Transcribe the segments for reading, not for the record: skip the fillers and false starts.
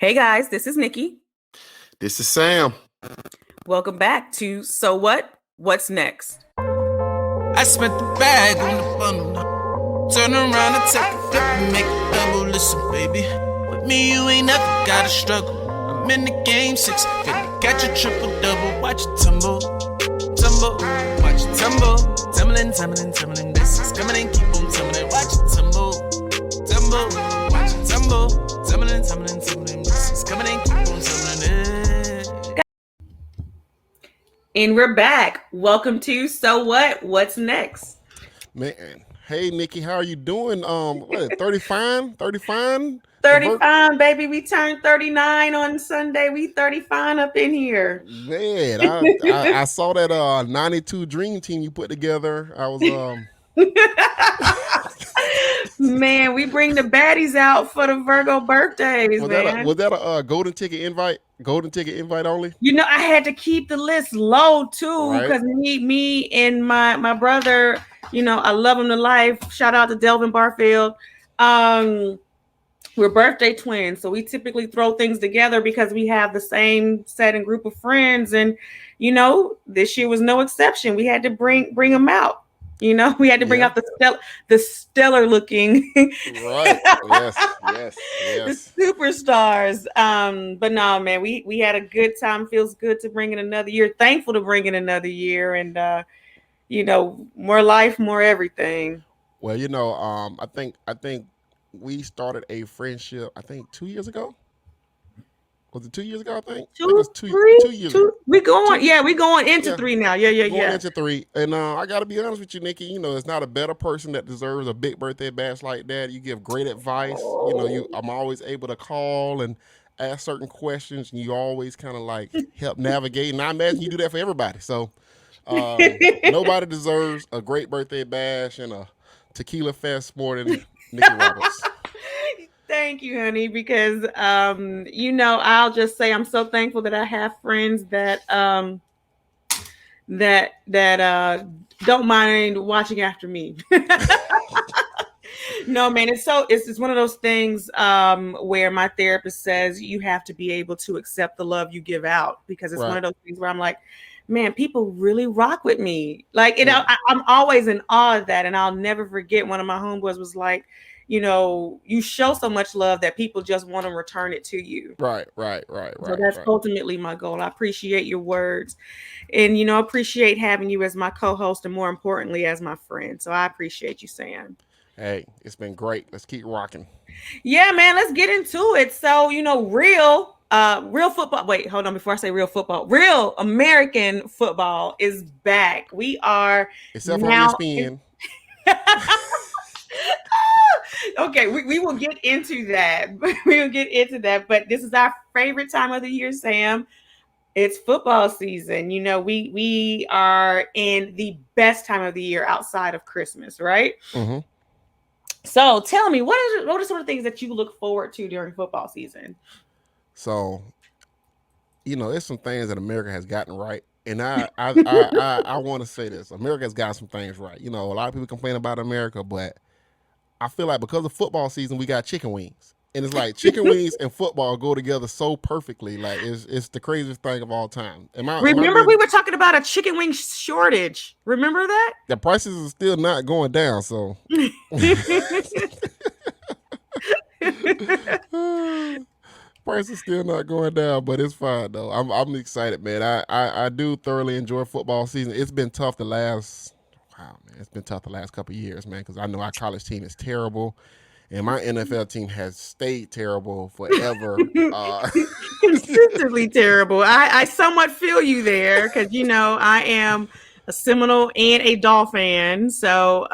Hey guys, this is Nikki. This is Sam. Welcome back to So What? What's Next? I spent the bag on the bundle. Turn around and take a flip and make it double. Listen, baby, with me you ain't never gotta struggle. I'm in the game 650, catch a triple double. Watch it tumble, tumble, watch it tumble. Tumbling, tumbling, tumbling. This is coming and keep on tumbling. Watch it tumble, tumble, watch it tumble. Tumbling, tumbling, tumbling. This is coming and keep on tumbling. And we're back. Welcome to So What? What's Next? Man. Hey Nikki, how are you doing? What, 30 fine? 30 fine? 35, baby. We turned 39 on Sunday. We 35 up in here. Man, I saw that 92 Dream Team you put together. I was Man, we bring the baddies out for the Virgo birthdays, man. was that a golden ticket invite? Golden ticket invite only? You know, I had to keep the list low too, because me and my brother, you know, I love him to life. Shout out to Delvin Barfield. We're birthday twins, so we typically throw things together because we have the same set and group of friends. And you know, this year was no exception. We had to bring them out. You know, we had to bring out the stellar looking, right? Yes. The superstars. But no, man, we had a good time. Feels good to bring in another year. Thankful to bring in another year, and you know, more life, more everything. Well, you know, I think we started a friendship. I think 2 years ago. Was it 2 years ago? I think it was two years ago. We going into 3 now. Going into 3. And I got to be honest with you, Nikki. You know, it's not a better person that deserves a big birthday bash like that. You give great advice. You know, I'm always able to call and ask certain questions, and you always kind of like help navigate. And I imagine you do that for everybody. So nobody deserves a great birthday bash and a tequila fest more than Nikki Roberts. Thank you, honey, because you know, I'll just say I'm so thankful that I have friends that don't mind watching after me. No, man, it's one of those things where my therapist says you have to be able to accept the love you give out, because it's one of those things where I'm like, man, people really rock with me. Like, you know, I'm always in awe of that. And I'll never forget, one of my homeboys was like, you know, you show so much love that people just want to return it to you. Right. So that's ultimately my goal. I appreciate your words, and, you know, appreciate having you as my co-host, and more importantly, as my friend. So I appreciate you, Sam. Hey, it's been great. Let's keep rocking. Yeah, man, let's get into it. So, you know, real football. Wait, hold on. Before I say real football, real American football is back. We are except now for ESPN. Okay, we will get into that. But this is our favorite time of the year, Sam. It's football season. You know, we are in the best time of the year outside of Christmas, right? Mm-hmm. So tell me, what are some of the things that you look forward to during football season? So, you know, there's some things that America has gotten right. And I want to say this. America has got some things right. You know, a lot of people complain about America, but I feel like because of football season, we got chicken wings. And it's like chicken wings and football go together so perfectly. Like, it's the craziest thing of all time. Remember we were talking about a chicken wing shortage. Remember that? The prices are still not going down, so. Price is still not going down, but it's fine though. I'm excited, man. I do thoroughly enjoy football season. It's been tough the last couple of years, man, because I know our college team is terrible, and my NFL team has stayed terrible forever. Consistently terrible. I somewhat feel you there, because, you know, I am a Seminole and a Dolphin, so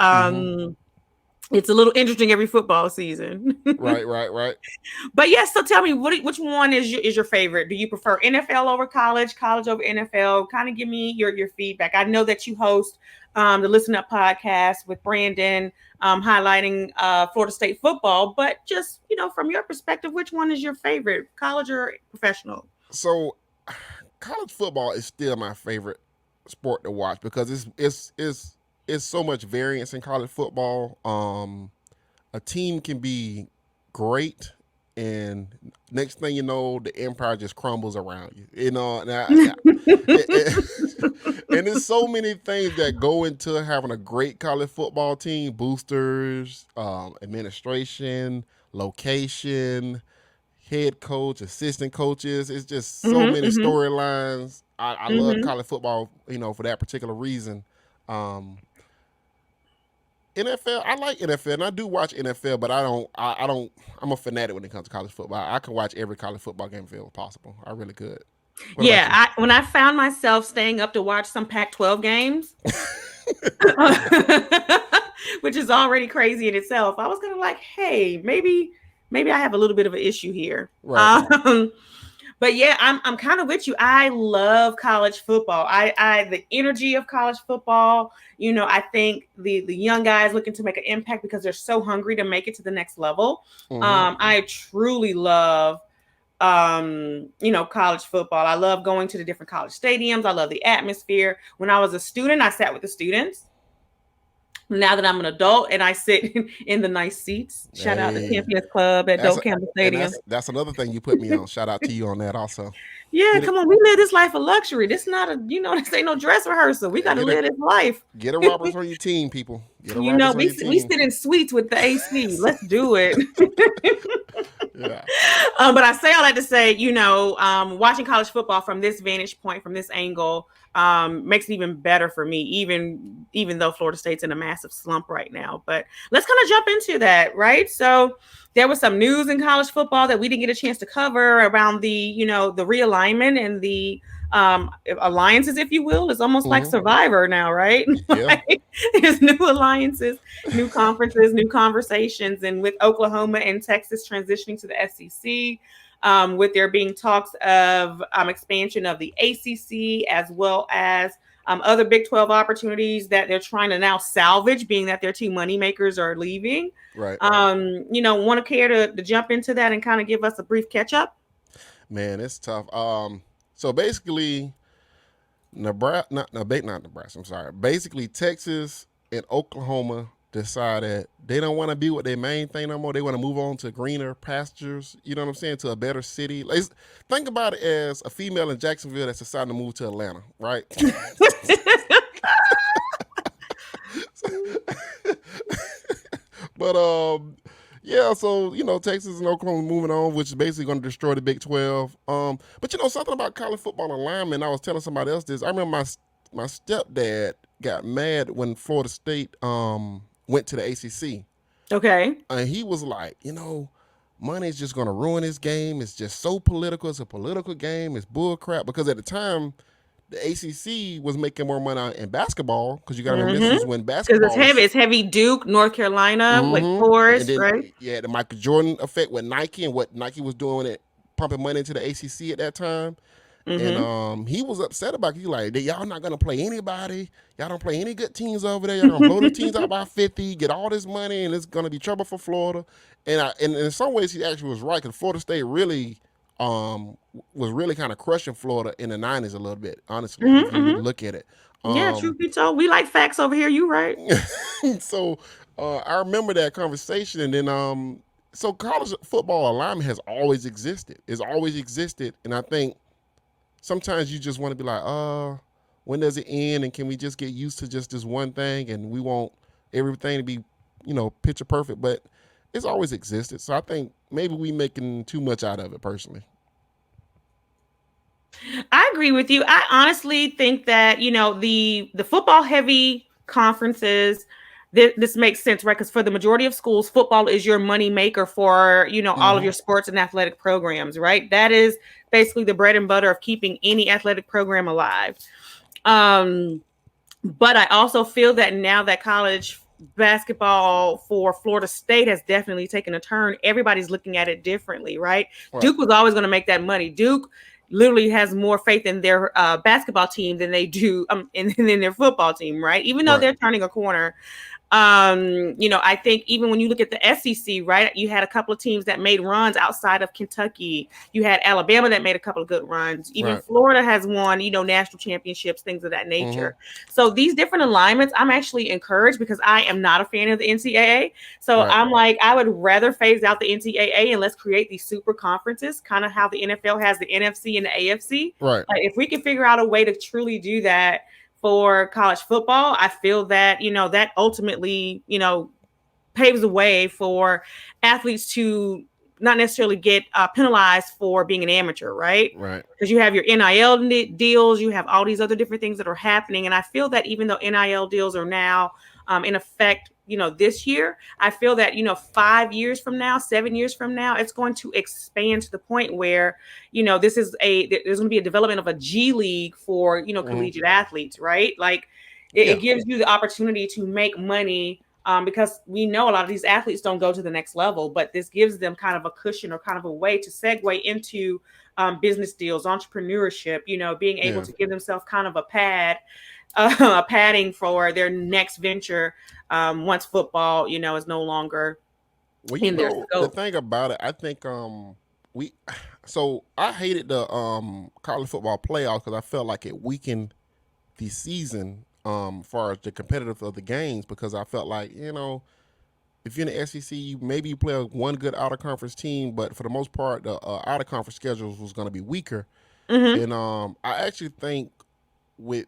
it's a little interesting every football season. Right. But yes, so tell me, which one is your favorite? Do you prefer NFL over college over NFL? Kind of give me your feedback. I know that you host the Listen Up podcast with Brandon, highlighting Florida State football, but just, you know, from your perspective, which one is your favorite, college or professional? So, college football is still my favorite sport to watch, because it's so much variance in college football. A team can be great and next thing you know, the empire just crumbles around you. You know, and, and there's so many things that go into having a great college football team: boosters, administration, location, head coach, assistant coaches. It's just so many storylines. I love college football, for that particular reason. NFL, I like NFL, and I do watch NFL, but I don't. I'm a fanatic when it comes to college football. I can watch every college football game if possible. I really could. When I found myself staying up to watch some Pac-12 games, which is already crazy in itself, I was kind of like, hey, maybe I have a little bit of an issue here. Right. But yeah, I'm kind of with you. I love college football. The energy of college football. I think the young guys looking to make an impact because they're so hungry to make it to the next level. I truly love, college football. I love going to the different college stadiums. I love the atmosphere. When I was a student, I sat with the students. Now that I'm an adult and I sit in the nice seats, shout out to Champions Club at Doak Campbell Stadium. That's another thing you put me on. Shout out to you on that also. Yeah, come on. We live this life of luxury. This not this ain't no dress rehearsal. We got to live this life. Get a Roberts on your team, people. We sit in suites with the AC. Let's do it. Yeah. But I say all that to say, watching college football from this vantage point, from this angle, makes it even better for me, even though Florida State's in a massive slump right now. But let's kind of jump into that, right? So there was some news in college football that we didn't get a chance to cover around the realignment and the alliances, if you will. It's almost like Survivor now, right? Yeah. There's new alliances, new conferences, new conversations, and with Oklahoma and Texas transitioning to the SEC, with there being talks of expansion of the ACC, as well as other Big 12 opportunities that they're trying to now salvage, being that their two moneymakers are leaving. Right. Want to care to jump into that and kind of give us a brief catch up? Man, it's tough. So basically, Basically, Texas and Oklahoma decided they don't want to be with their main thing no more. They want to move on to greener pastures. You know what I'm saying? To a better city. Think about it as a female in Jacksonville that's deciding to move to Atlanta, right? But yeah, so Texas and Oklahoma moving on, which is basically going to destroy the Big 12. But something about college football alignment. I was telling somebody else this. I remember my stepdad got mad when Florida State went to the ACC. Okay. And he was like, money is just going to ruin this game. It's just so political. It's a political game. It's bull crap. Because at the time, the ACC was making more money in basketball, because you got to remember this is when basketball. Because it's heavy. Duke, North Carolina, Wake Forest, right? Yeah, the Michael Jordan effect with Nike and what Nike was doing it, pumping money into the ACC at that time. And he was upset about it. He like, y'all not gonna play anybody. Y'all don't play any good teams over there. Y'all gonna blow the teams out by 50, get all this money, and it's gonna be trouble for Florida. And in some ways, he actually was right, because Florida State really was really kind of crushing Florida in the 90s a little bit, honestly, if you really look at it. Yeah, truth be told, we like facts over here. You right. So I remember that conversation, and then so college football alignment has always existed. It's always existed, and I think sometimes you just want to be like, when does it end, and can we just get used to just this one thing, and we want everything to be, picture perfect, but it's always existed. So I think maybe we making too much out of it, personally. I agree with you. I honestly think that, the football heavy conferences, this makes sense, right? Because for the majority of schools, football is your money maker for, all of your sports and athletic programs, right? That is basically the bread and butter of keeping any athletic program alive. But I also feel that now that college basketball for Florida State has definitely taken a turn, everybody's looking at it differently, right? Duke was always going to make that money. Duke literally has more faith in their basketball team than they do in their football team, right? Even though they're turning a corner. I think even when you look at the SEC, right, you had a couple of teams that made runs outside of Kentucky. You had Alabama that made a couple of good runs. Even Florida has won, national championships, things of that nature. So these different alignments, I'm actually encouraged because I am not a fan of the NCAA. So I'm like, I would rather phase out the NCAA and let's create these super conferences, kind of how the NFL has the NFC and the AFC. Right. Like, if we can figure out a way to truly do that for college football, I feel that, that ultimately, paves the way for athletes to not necessarily get penalized for being an amateur, right? Right. Because you have your NIL deals, you have all these other different things that are happening. And I feel that even though NIL deals are now in effect, this year, I feel that, 5 years from now, 7 years from now, it's going to expand to the point where, there's going to be a development of a G League for, collegiate athletes, right? Like it gives you the opportunity to make money because we know a lot of these athletes don't go to the next level, but this gives them kind of a cushion or kind of a way to segue into business deals, entrepreneurship, being able to give themselves kind of a padding for their next venture once football, is no longer in their scope. The thing about it, I think I hated the college football playoffs because I felt like it weakened the season far as the competitive of the games, because I felt like, if you're in the SEC, maybe you play one good out-of-conference team, but for the most part, the out-of-conference schedules was going to be weaker. And I actually think with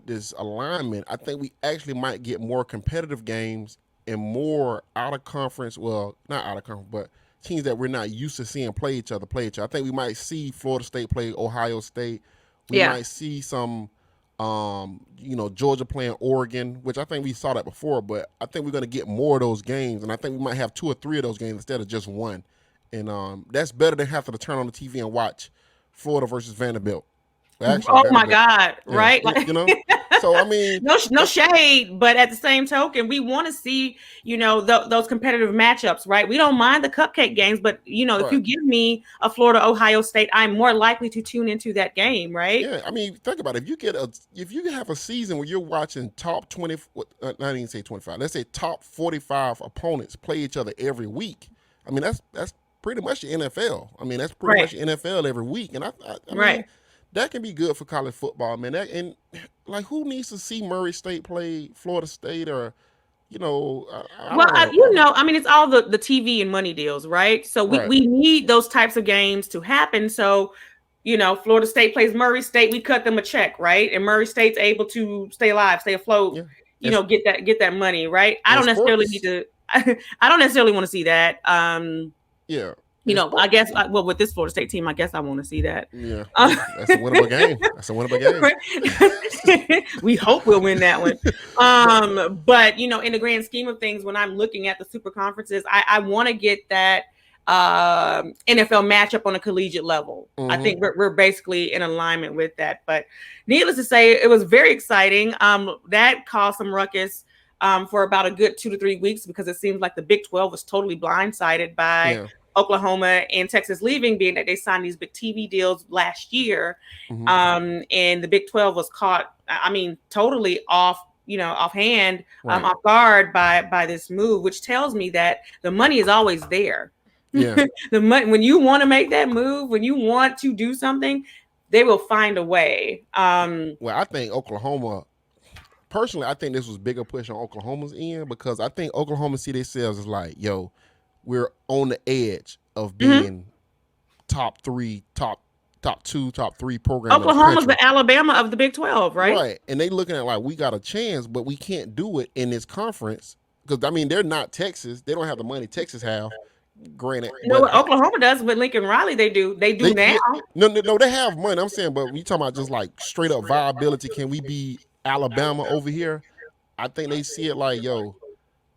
this alignment, I think we actually might get more competitive games and more out-of-conference, well, not out-of-conference, but teams that we're not used to seeing play each other. I think we might see Florida State play Ohio State. We might see some Georgia playing Oregon, which I think we saw that before, but I think we're going to get more of those games, and I think we might have 2 or 3 of those games instead of just one. And that's better than having to turn on the TV and watch Florida versus Vanderbilt. Actually, my God, right? So I mean, no shade, but at the same token, we want to see, those competitive matchups, right? We don't mind the cupcake games, but if you give me a Florida Ohio State, I'm more likely to tune into that game, right? Yeah, I mean, think about it. If you have a season where you're watching top 20, not even say 25, let's say top 45 opponents play each other every week. I mean, that's pretty much the NFL. I mean, that's pretty much the NFL every week, and I mean, that can be good for college football, man. And who needs to see Murray State play Florida State or, I mean, it's all the TV and money deals, right? So we need those types of games to happen. So, Florida State plays Murray State, we cut them a check, right? And Murray State's able to stay alive, stay afloat, get that money, right? I don't necessarily want to see that. I guess, with this Florida State team, I guess I want to see that. Yeah, that's a winnable game. That's a winnable game. We hope we'll win that one. But, in the grand scheme of things, when I'm looking at the super conferences, I want to get that NFL matchup on a collegiate level. I think we're basically in alignment with that. But needless to say, it was very exciting. That caused some ruckus for about a good 2 to 3 weeks because it seems like the Big 12 was totally blindsided by Oklahoma and Texas leaving, being that they signed these big TV deals last year. And the Big 12 was caught, totally offhand, off guard by this move, which tells me that the money is always there. Yeah. The money, when you want to make that move, when you want to do something, they will find a way. Well, I think Oklahoma, personally, I think this was bigger push on Oklahoma's end because I think Oklahoma see themselves as like, yo, we're on the edge of being top 2, top 3 program. Oklahoma's the Alabama of the Big 12, right? Right. And they looking at like, we got a chance, but we can't do it in this conference because, they're not Texas. They don't have the money Texas have. Granted. What Oklahoma does with Lincoln Riley, they do now. No, they have money. I'm saying, but we talking about just like straight up viability. Can we be Alabama over here? I think they see it like, yo,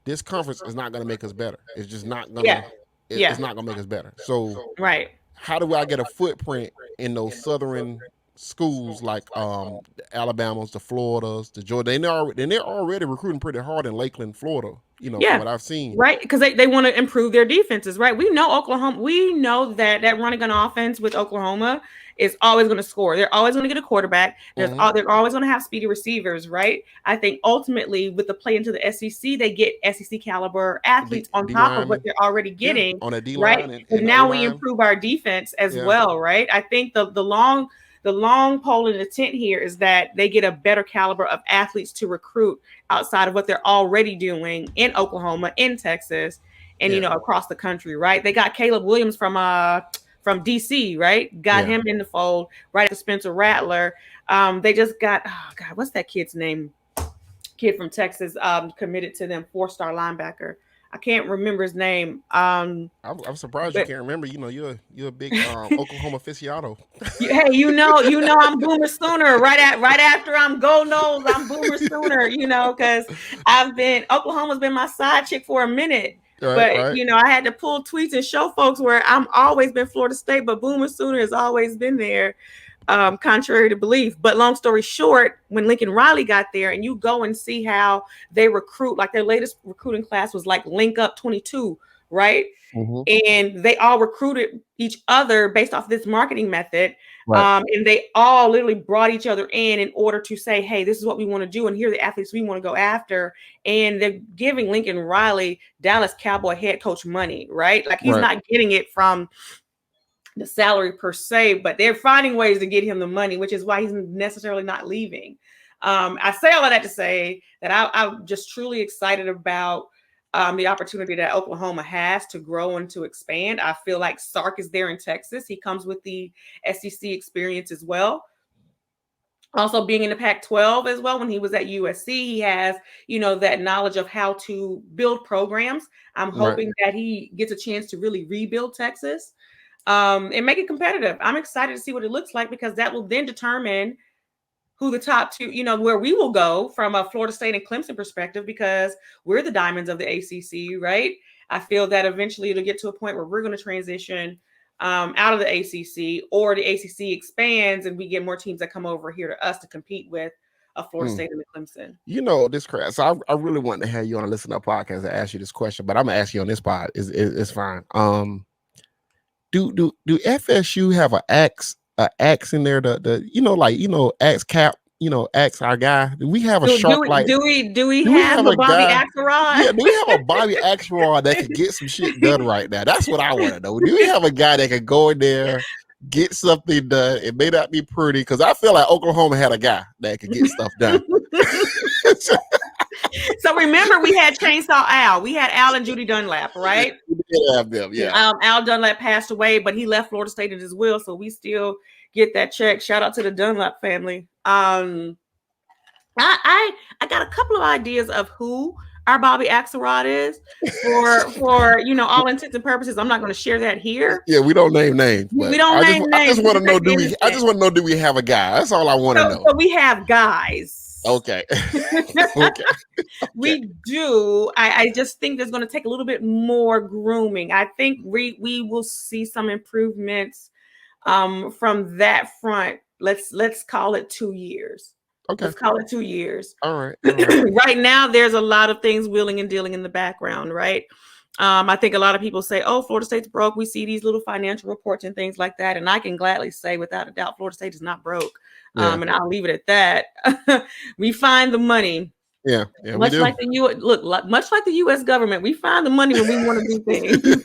this conference is not going to make us better. It's just not going to. It's not going to make us better. So, how do I get a footprint in those southern schools like the Alabamas, the Floridas, the Georgia? They're already recruiting pretty hard in Lakeland, Florida. from what I've seen. Right, because they want to improve their defenses, right? We know Oklahoma. We know that running gun offense with Oklahoma is always going to score. They're always going to get a quarterback. They're always going to have speedy receivers, right? I think ultimately with the play into the SEC, they get SEC caliber athletes on top of what they're already getting on a D line, right? And now we improve our defense as well, right? I think the long pole in the tent here is that they get a better caliber of athletes to recruit outside of what they're already doing in Oklahoma, in Texas, and across the country, right? They got Caleb Williams from DC, right? Got him in the fold right after Spencer Rattler. They just got what's that kid's name? Kid from Texas committed to them, 4-star linebacker. I can't remember his name. I'm surprised you can't remember. You're a big Oklahoma aficionado. Hey, I'm Boomer Sooner. Right after I'm Go Noles, I'm Boomer Sooner. Because Oklahoma's been my side chick for a minute. Right. I had to pull tweets and show folks where I'm always been Florida State, but Boomer Sooner has always been there. Contrary to belief. But long story short, when Lincoln Riley got there and you go and see how they recruit, like their latest recruiting class was like Link Up 22, right? And they all recruited each other based off this marketing method. Right. And they all literally brought each other in order to say, hey, this is what we want to do. And here are the athletes we want to go after. And they're giving Lincoln Riley, Dallas Cowboy head coach money, right? Like he's not getting it from the salary per se, but they're finding ways to get him the money, which is why he's necessarily not leaving. I say all of that to say that I'm just truly excited about the opportunity that Oklahoma has to grow and to expand. I feel like Sark is there in Texas. He comes with the SEC experience as well. Also being in the Pac-12 as well. When he was at USC, he has, that knowledge of how to build programs. I'm hoping that he gets a chance to really rebuild Texas. And make it competitive. I'm excited to see what it looks like because that will then determine who the top two, where we will go from a Florida State and Clemson perspective because we're the diamonds of the ACC, right? I feel that eventually it'll get to a point where we're going to transition out of the ACC or the ACC expands and we get more teams that come over here to us to compete with a Florida State and the Clemson. This crap. So I really want to have you on a Listen Up podcast and ask you this question, but I'm going to ask you on this pod. It's fine. Do FSU have an axe in there? Axe Cap, Axe our guy. Do we have a shark like? Do we have a Bobby Axelrod? Yeah, do we have a Bobby Axelrod that could get some shit done right now? That's what I want to know. Do we have a guy that could go in there, get something done? It may not be pretty because I feel like Oklahoma had a guy that could get stuff done. So remember, we had Chainsaw Al. We had Al and Judy Dunlap, right? We did have them, yeah. Al Dunlap passed away, but he left Florida State at his will, so we still get that check. Shout out to the Dunlap family. I got a couple of ideas of who our Bobby Axelrod is for all intents and purposes. I'm not going to share that here. Yeah, we don't name names. We don't name names. I just want to know do we have a guy? That's all I want to know. So we have guys. Okay. Okay. We do. I just think there's going to take a little bit more grooming. I think we will see some improvements from that front. Let's call it 2 years. Okay. Let's call it 2 years. All right. Right now, there's a lot of things wheeling and dealing in the background, right? I think a lot of people say, oh, Florida State's broke. We see these little financial reports and things like that. And I can gladly say without a doubt, Florida State is not broke. And I'll leave it at that. We find the money. Yeah, much like the U.S. government, we find the money when we want to do things.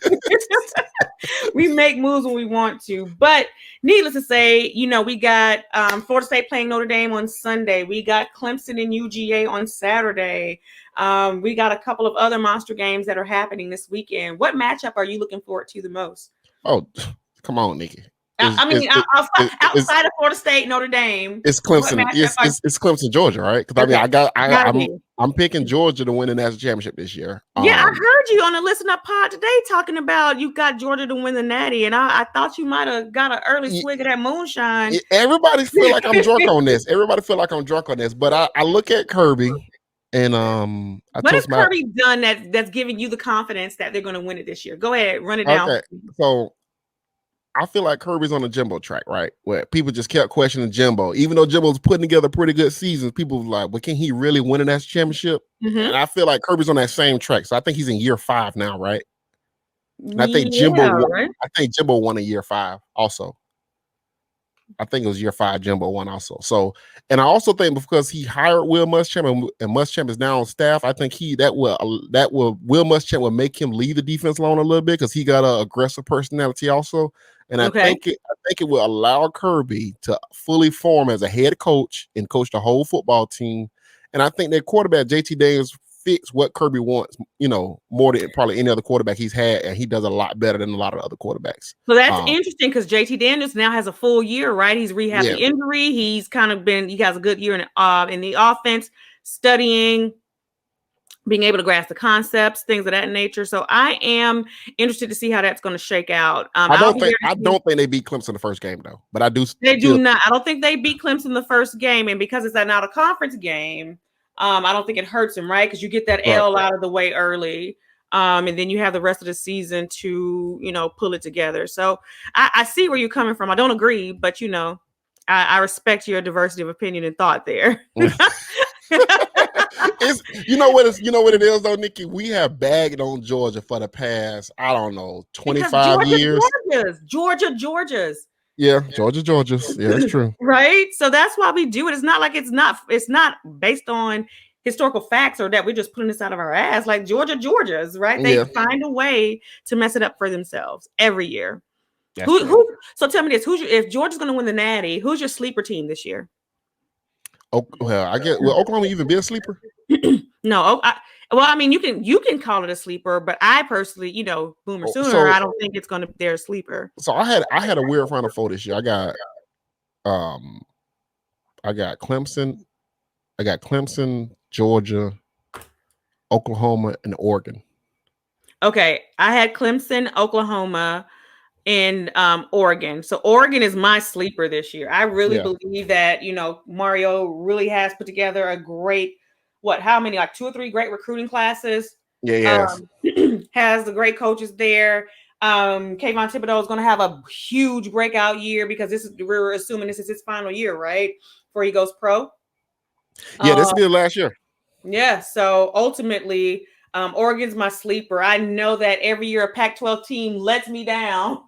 We make moves when we want to. But needless to say, we got Florida State playing Notre Dame on Sunday. We got Clemson and UGA on Saturday. We got a couple of other monster games that are happening this weekend. What matchup are you looking forward to the most? Oh, come on, Nikki. Outside of Florida State, Notre Dame, it's Clemson. It's Clemson, Georgia, right? Because I'm picking Georgia to win the national championship this year. Yeah, I heard you on the Listen Up pod today talking about you got Georgia to win the Natty, and I thought you might have got an early swig of that moonshine. Everybody feel like I'm drunk on this. But I look at Kirby, and what has Kirby done that's giving you the confidence that they're going to win it this year? Go ahead, run it down. Okay, so I feel like Kirby's on the Jimbo track, right? Where people just kept questioning Jimbo. Even though Jimbo's putting together pretty good seasons, people were like, well, can he really win a national championship? And I feel like Kirby's on that same track. So I think he's in year 5 now, right? And I think right? Jimbo won in year 5 also. I think it was year 5 Jimbo won also. So, and I also think because he hired Will Muschamp and Muschamp is now on staff, I think Will Muschamp will make him leave the defense alone a little bit because he got an aggressive personality also. And I think it will allow Kirby to fully form as a head coach and coach the whole football team. And I think that quarterback JT Daniels fits what Kirby wants, more than probably any other quarterback he's had, and he does a lot better than a lot of other quarterbacks. So that's interesting because JT Daniels now has a full year, right? He's rehabbed the injury. He has a good year in the offense, studying, being able to grasp the concepts, things of that nature. So I am interested to see how that's going to shake out. I don't think they beat Clemson the first game though, but I do. They do not. I don't think they beat Clemson the first game, and because it's not a conference game, I don't think it hurts them, right? Because you get that L out of the way early, and then you have the rest of the season to pull it together. So I see where you're coming from. I don't agree, but I respect your diversity of opinion and thought there. You know what it is though, Nikki? We have bagged on Georgia for the past, I don't know, 25 years. Georgia's. Yeah, Georgia's. Yeah, that's true. Right? So that's why we do it. It's not like it's not based on historical facts or that we're just putting this out of our ass. Like Georgia's, right? They find a way to mess it up for themselves every year. So tell me this, if Georgia's going to win the Natty, who's your sleeper team this year? Oh, well, will Oklahoma even be a sleeper? No. You can call it a sleeper, but I personally, Boomer Sooner, I don't think it's going to be their sleeper. So I had a weird Final Four this year. I got Clemson, Georgia, Oklahoma, and Oregon. Okay, I had Clemson, Oklahoma, and Oregon. So Oregon is my sleeper this year. I really believe that Mario really has put together a great, how many, like 2 or 3 great recruiting classes. Has the great coaches there. Kayvon Thibodeau is going to have a huge breakout year because we're assuming this is his final year, right? Before he goes pro. Yeah, this will be the last year. Yeah. So ultimately, Oregon's my sleeper. I know that every year a Pac-12 team lets me down.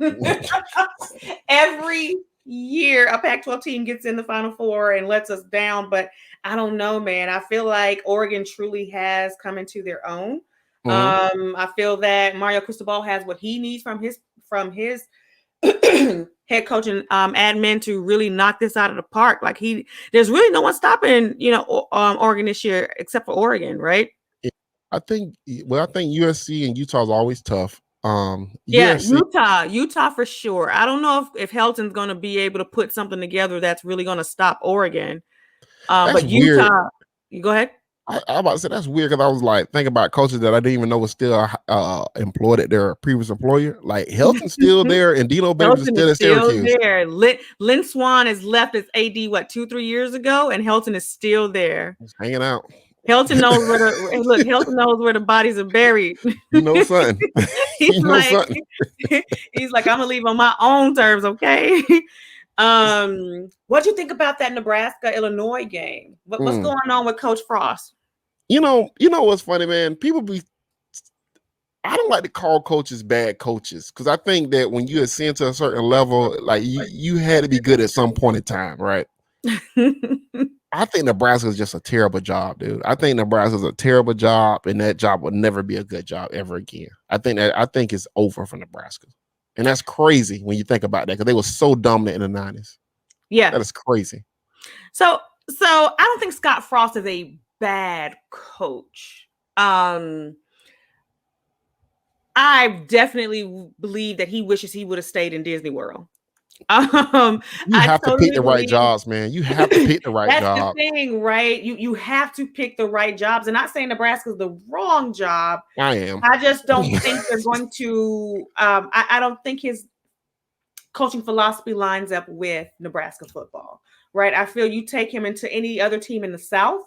Every year a Pac-12 team gets in the Final Four and lets us down, but I don't know, man. I feel like Oregon truly has come into their own. I feel that Mario Cristobal has what he needs from his head coach and admin to really knock this out of the park. Like there's really no one stopping, Oregon this year except for Oregon, right? I think USC and Utah is always tough. Utah for sure. I don't know if Helton's going to be able to put something together that's really going to stop Oregon. But Utah, you go ahead. I about to say that's weird because I was like thinking about coaches that I didn't even know was still employed at their previous employer. Like Helton's still there, and Dino Babers is still at Syracuse. There. Lynn Swann has left as AD 2-3 years ago, and Helton is still there. He's hanging out. Helton knows Helton knows where the bodies are buried. You know something. He's like, I'm gonna leave on my own terms, okay? What do you think about that Nebraska-Illinois game? What's going on with Coach Frost? You know what's funny, man? I don't like to call coaches bad coaches because I think that when you ascend to a certain level, like you had to be good at some point in time, right? I think Nebraska is just a terrible job, dude. I think Nebraska is a terrible job, and that job will never be a good job ever again. I think it's over for Nebraska. And that's crazy when you think about that because they were so dominant in the 90s. Yeah. That is crazy. So I don't think Scott Frost is a bad coach. I definitely believe that he wishes he would have stayed in Disney World. You have to pick the right jobs, man. You have to pick the right job. That's the thing, right? You have to pick the right jobs. And not saying Nebraska's the wrong job. I am. I just don't think they're going to. I don't think his coaching philosophy lines up with Nebraska football, right? I feel you take him into any other team in the South,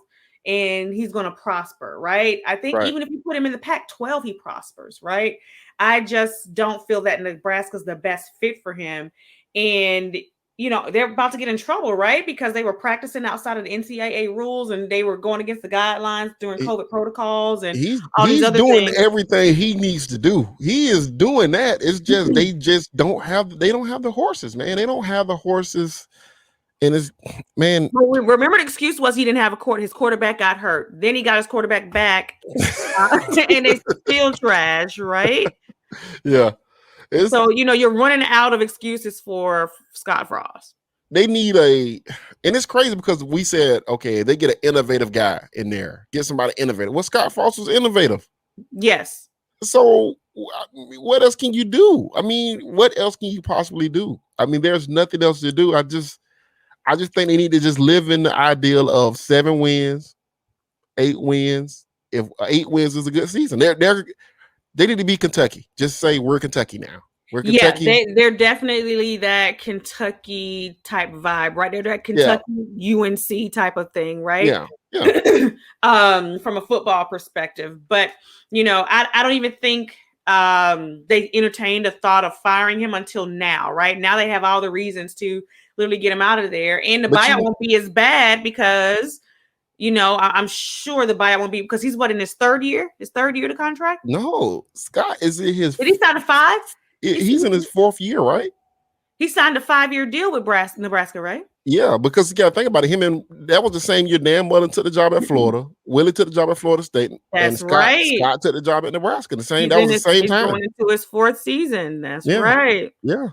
and he's going to prosper, right? I think even if you put him in the Pac-12, he prospers, right? I just don't feel that Nebraska's the best fit for him. And they're about to get in trouble, right? Because they were practicing outside of the NCAA rules and they were going against the guidelines during COVID protocols and all these other doing things. Everything he needs to do. He is doing that. It's just they don't have the horses, man. They don't have the horses. And it's, man. Well, remember the excuse was he didn't have his quarterback got hurt. Then he got his quarterback back and it's still trash, right? Yeah. So, you're running out of excuses for Scott Frost. They need and it's crazy because we said, okay, they get an innovative guy in there, get somebody innovative. Well, Scott Frost was innovative. Yes. So what else can you do? I mean, what else can you possibly do? I mean, there's nothing else to do. I just think they need to just live in the ideal of 7 wins, 8 wins. If 8 wins is a good season, they need to be Kentucky. Just say we're Kentucky now. We're Kentucky. Yeah, they're definitely that Kentucky type vibe, right? They're that Kentucky UNC type of thing, right? Yeah. From a football perspective, but I don't even think they entertained the thought of firing him until now. Right now, they have all the reasons to literally get him out of there, and the buyout won't be as bad because. I'm sure the buyout won't be because he's in his third year of the contract. No, Scott is in his. Did he sign a 5? He's in his 4th year, right? He signed a 5-year deal with Nebraska, right? Yeah, because you got to think about it. That was the same year Dan Mullen took the job at Florida. Willie took the job at Florida State. That's and right. Scott took the job at Nebraska. That was the same time. He's going into his 4th season. That's right. Yeah.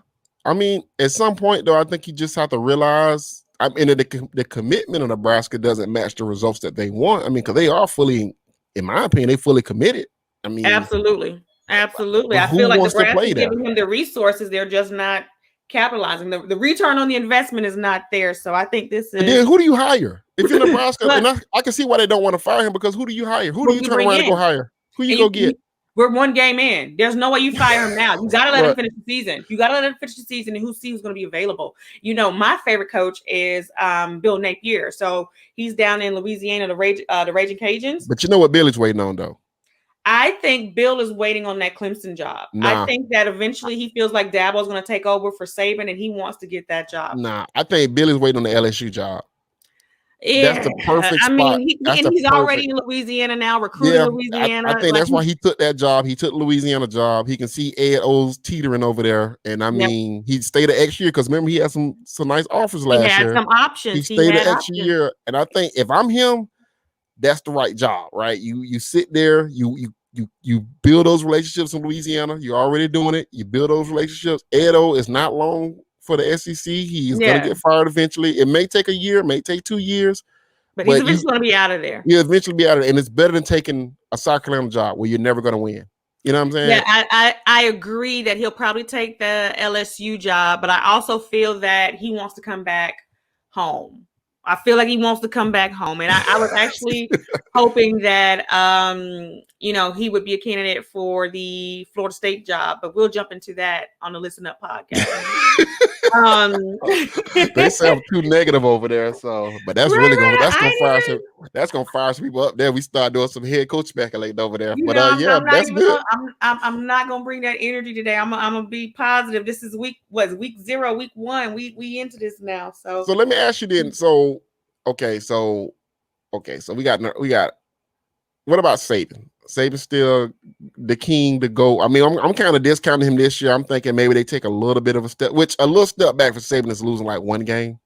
I mean, at some point, though, I think you just have to realize. I mean, the commitment of Nebraska doesn't match the results that they want. I mean, because they are fully, in my opinion, they fully committed. I mean, absolutely. I feel like Nebraska's giving him the resources. They're just not capitalizing. The return on the investment is not there. So I think this is. And then who do you hire if you're Nebraska? And I can see why they don't want to fire him because who do you hire? Who do you turn around and go hire? Who you go get? We're 1 game in. There's no way you fire him now. You got to let him finish the season. You got to let him finish the season and who's going to be available. My favorite coach is Bill Napier. So he's down in Louisiana, the Raging Cajuns. But you know what Billy's waiting on, though? I think Bill is waiting on that Clemson job. I think that eventually he feels like Dabo's going to take over for Saban and he wants to get that job. Nah, I think Billy's waiting on the LSU job. Yeah, that's the perfect spot. I mean, he's already in Louisiana now, recruiting Louisiana. I think that's why he took that job. He took the Louisiana job. He can see Ed O's teetering over there. And I mean, he stayed an extra year because remember, he had some nice offers last year. He had some options. He stayed an extra year. And I think if I'm him, that's the right job, right? You sit there, you build those relationships in Louisiana. You're already doing it. You build those relationships. Ed O is not long for the SEC. He's going to get fired eventually. It may take a year, it may take 2 years. But he's eventually going to be out of there. He'll eventually be out of there. And it's better than taking a South Carolina job where you're never going to win. You know what I'm saying? Yeah, I agree that he'll probably take the LSU job, but I also feel that he wants to come back home. I feel like he wants to come back home. And I was actually hoping that, he would be a candidate for the Florida State job, but we'll jump into that on the Listen Up podcast. They sound too negative over there. So, but that's really going to fire some people up there. We start doing some head coach speculating over there. That's good. I'm not going to bring that energy today. I'm going to be positive. This is week 0, week 1. We into this now. So let me ask you then. So we got what about Saban? Saban's still the king to go. I mean, I'm kind of discounting him this year. I'm thinking maybe they take a little bit of a step back for Saban is losing like 1 game,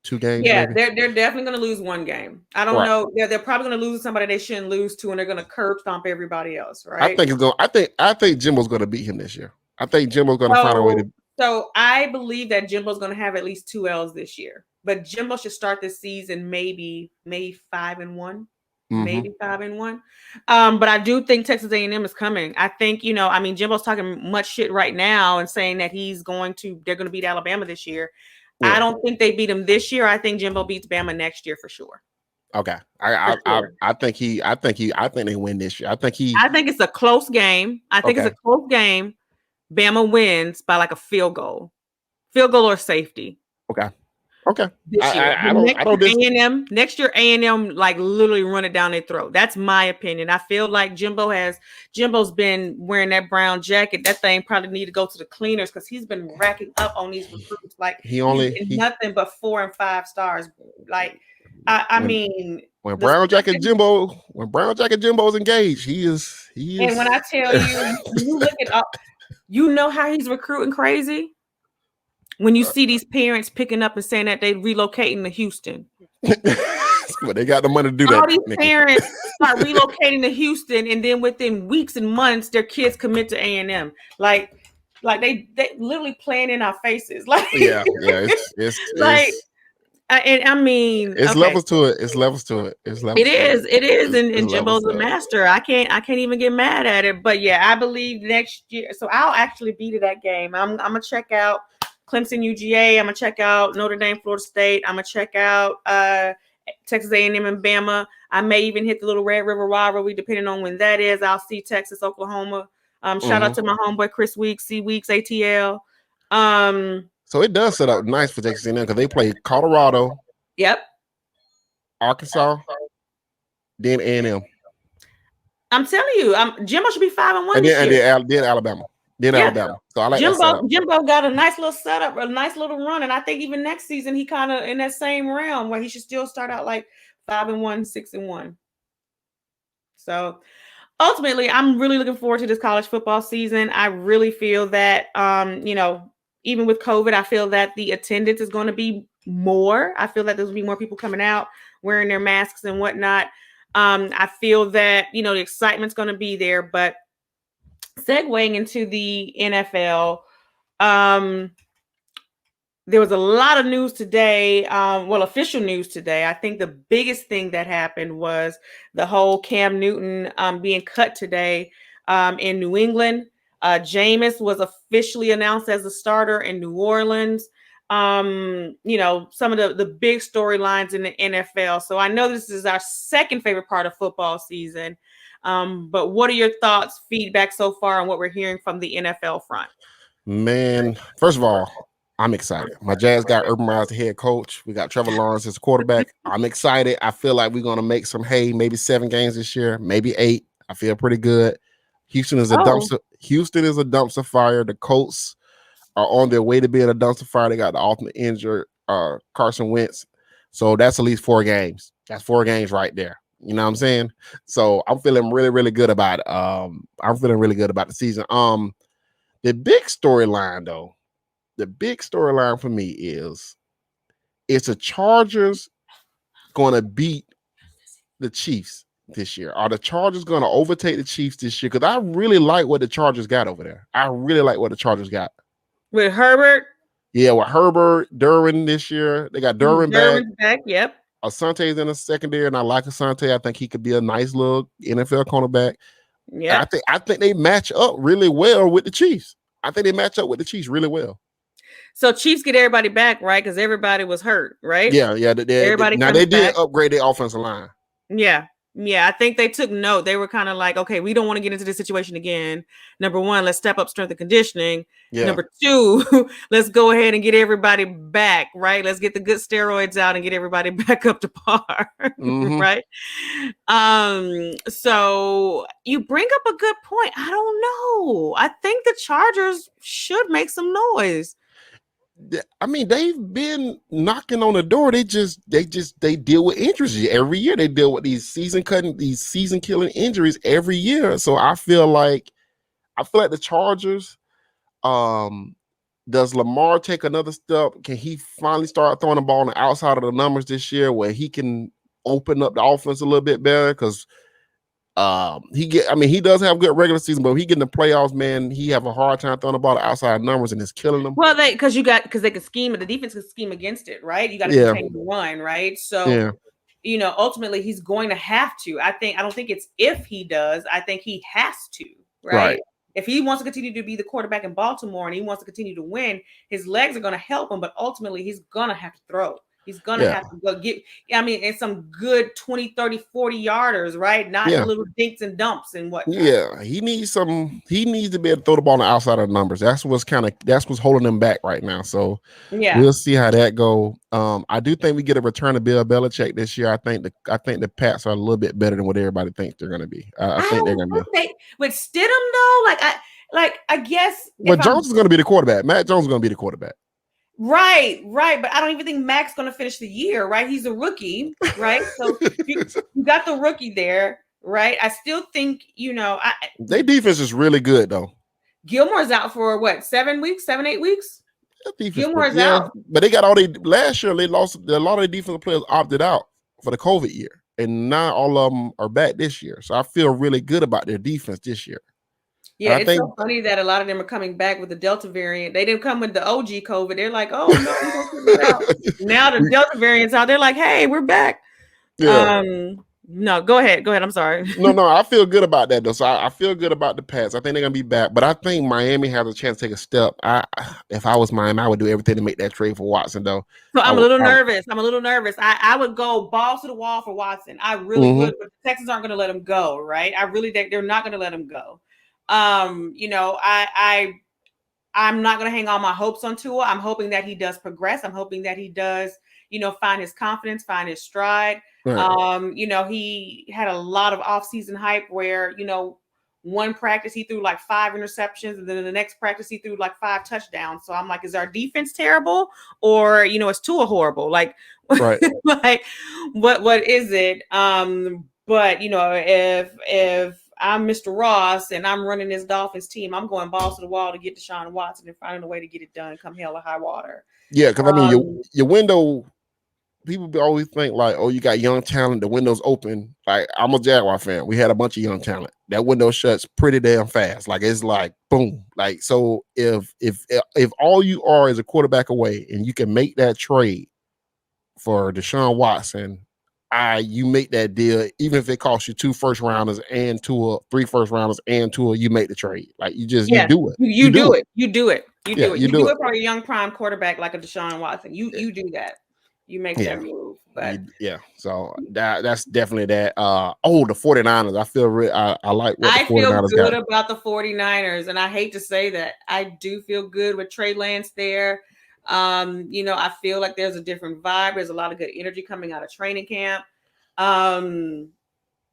2 games. Yeah, maybe. they're definitely going to lose 1 game. I don't know. They're probably going to lose somebody they shouldn't lose to, and they're going to curb stomp everybody else. Right? I think Jimbo's going to beat him this year. I think Jimbo's going to find a way to. So I believe that Jimbo's going to have at least 2 L's this year, but Jimbo should start this season maybe 5-1. Maybe 5-1. But I do think Texas A&M is coming. I think, Jimbo's talking much shit right now and saying that they're going to beat Alabama this year. Yeah. I don't think they beat them this year. I think Jimbo beats Bama next year for sure. Okay. I think they win this year. I think it's a close game. It's a close game. Bama wins by like a field goal or safety. Okay. Okay. This year. I don't A&M next year. A&M like literally run it down their throat. That's my opinion. I feel like Jimbo's been wearing that brown jacket. That thing probably need to go to the cleaners because he's been racking up on these recruits. Like he's nothing but 4 and 5 stars. Like I mean, when Brown Jacket Jimbo's engaged, he is. And when I tell you look at you know how he's recruiting crazy. When you see these parents picking up and saying that they're relocating to Houston. But they got the money to do that. All these parents start relocating to Houston, and then within weeks and months, their kids commit to A&M. Like they literally playing in our faces. Like it's like and I mean it's levels to it. It's levels to it. It is, and Jimbo's a master. I can't even get mad at it. But yeah, I believe next year. So I'll actually be to that game. I'm gonna check out Clemson, UGA. I'm gonna check out Notre Dame, Florida State. I'm gonna check out Texas A&M and Bama. I may even hit the little Red River rivalry, depending on when that is. I'll see Texas, Oklahoma. Shout out to my homeboy Chris Weeks, C Weeks, ATL. So it does set up nice for Texas A&M because they play Colorado. Yep. Arkansas, then A&M. I'm telling you, Jimbo should be 5-1. And then Alabama. Alabama. So I like Jimbo got a nice little setup, a nice little run, and I think even next season he kind of in that same realm where he should still start out like 5-1, 6-1. So ultimately, I'm really looking forward to this college football season. I really feel that, even with COVID, I feel that the attendance is going to be more. I feel that there's going to be more people coming out wearing their masks and whatnot. I feel that, the excitement's going to be there, but segueing into the NFL, there was a lot of news today, official news today. I think the biggest thing that happened was the whole Cam Newton being cut today in New England. Jameis was officially announced as a starter in New Orleans. Some of the big storylines in the NFL. So I know this is our second favorite part of football season. But what are your thoughts, feedback so far on what we're hearing from the NFL front? Man, first of all, I'm excited. My Jazz got Urban Meyer as the head coach. We got Trevor Lawrence as quarterback. I'm excited. I feel like we're going to make some hay, maybe 7 games this year, maybe 8. I feel pretty good. Houston is a dumpster fire. The Colts are on their way to being a dumpster fire. They got the ultimate injured Carson Wentz. So that's at least 4 games. That's 4 games right there. You know what I'm saying? So I'm feeling really, really good about it. I'm feeling really good about the season. The big storyline, though, for me is the Chargers going to beat the Chiefs this year? Are the Chargers going to overtake the Chiefs this year? Because I really like what the Chargers got over there. I really like what the Chargers got. With Herbert? Yeah, with Herbert, Derwin this year. They got Derwin back. Yep. Asante's in the secondary, and I like Asante. I think he could be a nice little NFL cornerback. Yeah, I think they match up really well with the Chiefs. Really well. So Chiefs get everybody back, right? Because everybody was hurt, right? Yeah. They did upgrade their offensive line. Yeah. I think they took note. They were kind of like, okay, we don't want to get into this situation again. Number 1, let's step up strength and conditioning. Yeah. Number 2, let's go ahead and get everybody back, right? Let's get the good steroids out and get everybody back up to par, right? So you bring up a good point. I don't know. I think the Chargers should make some noise. I mean, they've been knocking on the door. They deal with injuries every year. They deal with these season killing injuries every year. So I feel like the Chargers. Does Lamar take another step? Can he finally start throwing the ball on the outside of the numbers this year, where he can open up the offense a little bit better? Because he does have good regular season, but when he get in the playoffs, man, he have a hard time throwing the ball outside numbers, and it's killing them. Well, because they can scheme, the defense can scheme against it, right? You got to contain the run, right? So, ultimately, he's going to have to. I don't think it's if he does. I think he has to, right? If he wants to continue to be the quarterback in Baltimore and he wants to continue to win, his legs are going to help him, but ultimately, he's going to have to throw. He's going to have to go get, I mean, and some good 20, 30, 40 yarders, right? Not the little dinks and dumps and whatnot. Yeah, he needs to be able to throw the ball on the outside of the numbers. That's what's holding him back right now. So we'll see how that go. I do think we get a return of Bill Belichick this year. I think the Pats are a little bit better than what everybody thinks they're going to be. I think they're going to be. With Stidham though, I guess. Well, Jones is going to be the quarterback. Matt Jones is going to be the quarterback. Right. But I don't even think Mac's going to finish the year, right? He's a rookie, right? So you got the rookie there, right? I still think, their defense is really good though. Gilmore's out for what, 7 weeks, 8 weeks? Gilmore's out. But they got last year they lost a lot of the defensive players opted out for the COVID year. And now all of them are back this year. So I feel really good about their defense this year. Yeah, it's so funny that a lot of them are coming back with the Delta variant. They didn't come with the OG COVID. They're like, oh, no, we don't figure it out. Now the Delta variant's out. They're like, hey, we're back. Yeah. No, go ahead. I'm sorry. No, I feel good about that, though. So I feel good about the Pats. I think they're going to be back. But I think Miami has a chance to take a step. If I was Miami, I would do everything to make that trade for Watson, though. So I'm a little nervous. I would go balls to the wall for Watson. I really would. But the Texans aren't going to let him go, right? They're not going to let him go. I'm not going to hang all my hopes on Tua. I'm hoping that he does progress. I'm hoping that he does, find his confidence, find his stride. Right. He had a lot of offseason hype where, one practice he threw like 5 interceptions, and then the next practice he threw like 5 touchdowns. So I'm like, is our defense terrible, or is Tua horrible? Like, right. Like what is it? But if I'm Mr. Ross and I'm running this Dolphins team, I'm going balls to the wall to get Deshaun Watson and finding a way to get it done come hell or high water. Yeah, because I mean, your window, people always think like, oh, you got young talent, the window's open. Like, I'm a Jaguar fan. We had a bunch of young talent. That window shuts pretty damn fast. Like, it's like boom. Like, so if all you are is a quarterback away and you can make that trade for Deshaun Watson, you make that deal, even if it costs you 2 first rounders and 3 first rounders and 2, you make the trade. Like, you do it. You do it. You do it for a young prime quarterback like a Deshaun Watson. You do that. You make that move. But so that's definitely that. The 49ers. I feel I like what the 49ers got. I feel good about the 49ers, and I hate to say that. I do feel good with Trey Lance there. I feel like there's a different vibe. There's a lot of good energy coming out of training camp. And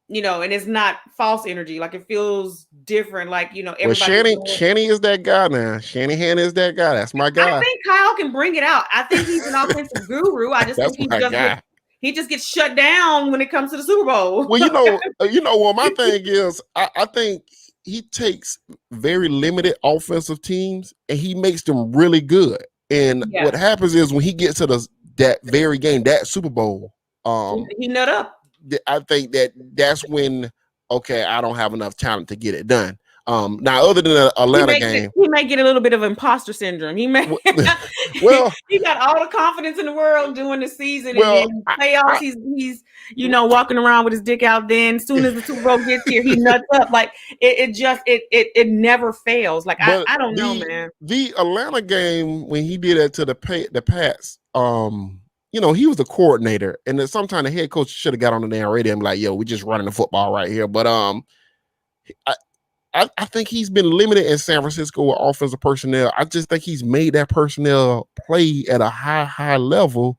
it's not false energy. Like, it feels different. Like, everybody. Shanny is that guy now. Shanahan is that guy. That's my guy. I think Kyle can bring it out. I think he's an offensive guru. I just think he just gets shut down when it comes to the Super Bowl. Well, what my thing is, I think he takes very limited offensive teams and he makes them really good. And what happens is when he gets to that very game, that Super Bowl, he nut up. I think that's when, okay, I don't have enough talent to get it done. Now, other than the Atlanta game, he may get a little bit of imposter syndrome. He may. Well, he got all the confidence in the world during the season, and then playoffs, he's walking around with his dick out. Then, as soon as the Super Bowl gets here, he nuts up. Like, it never fails. Like, I don't know, man. The Atlanta game when he did it to the Pats, he was the coordinator, and then sometimes the head coach should have got on the damn radio and be like, "Yo, we just running the football right here." But I think he's been limited in San Francisco with offensive personnel. I just think he's made that personnel play at a high level.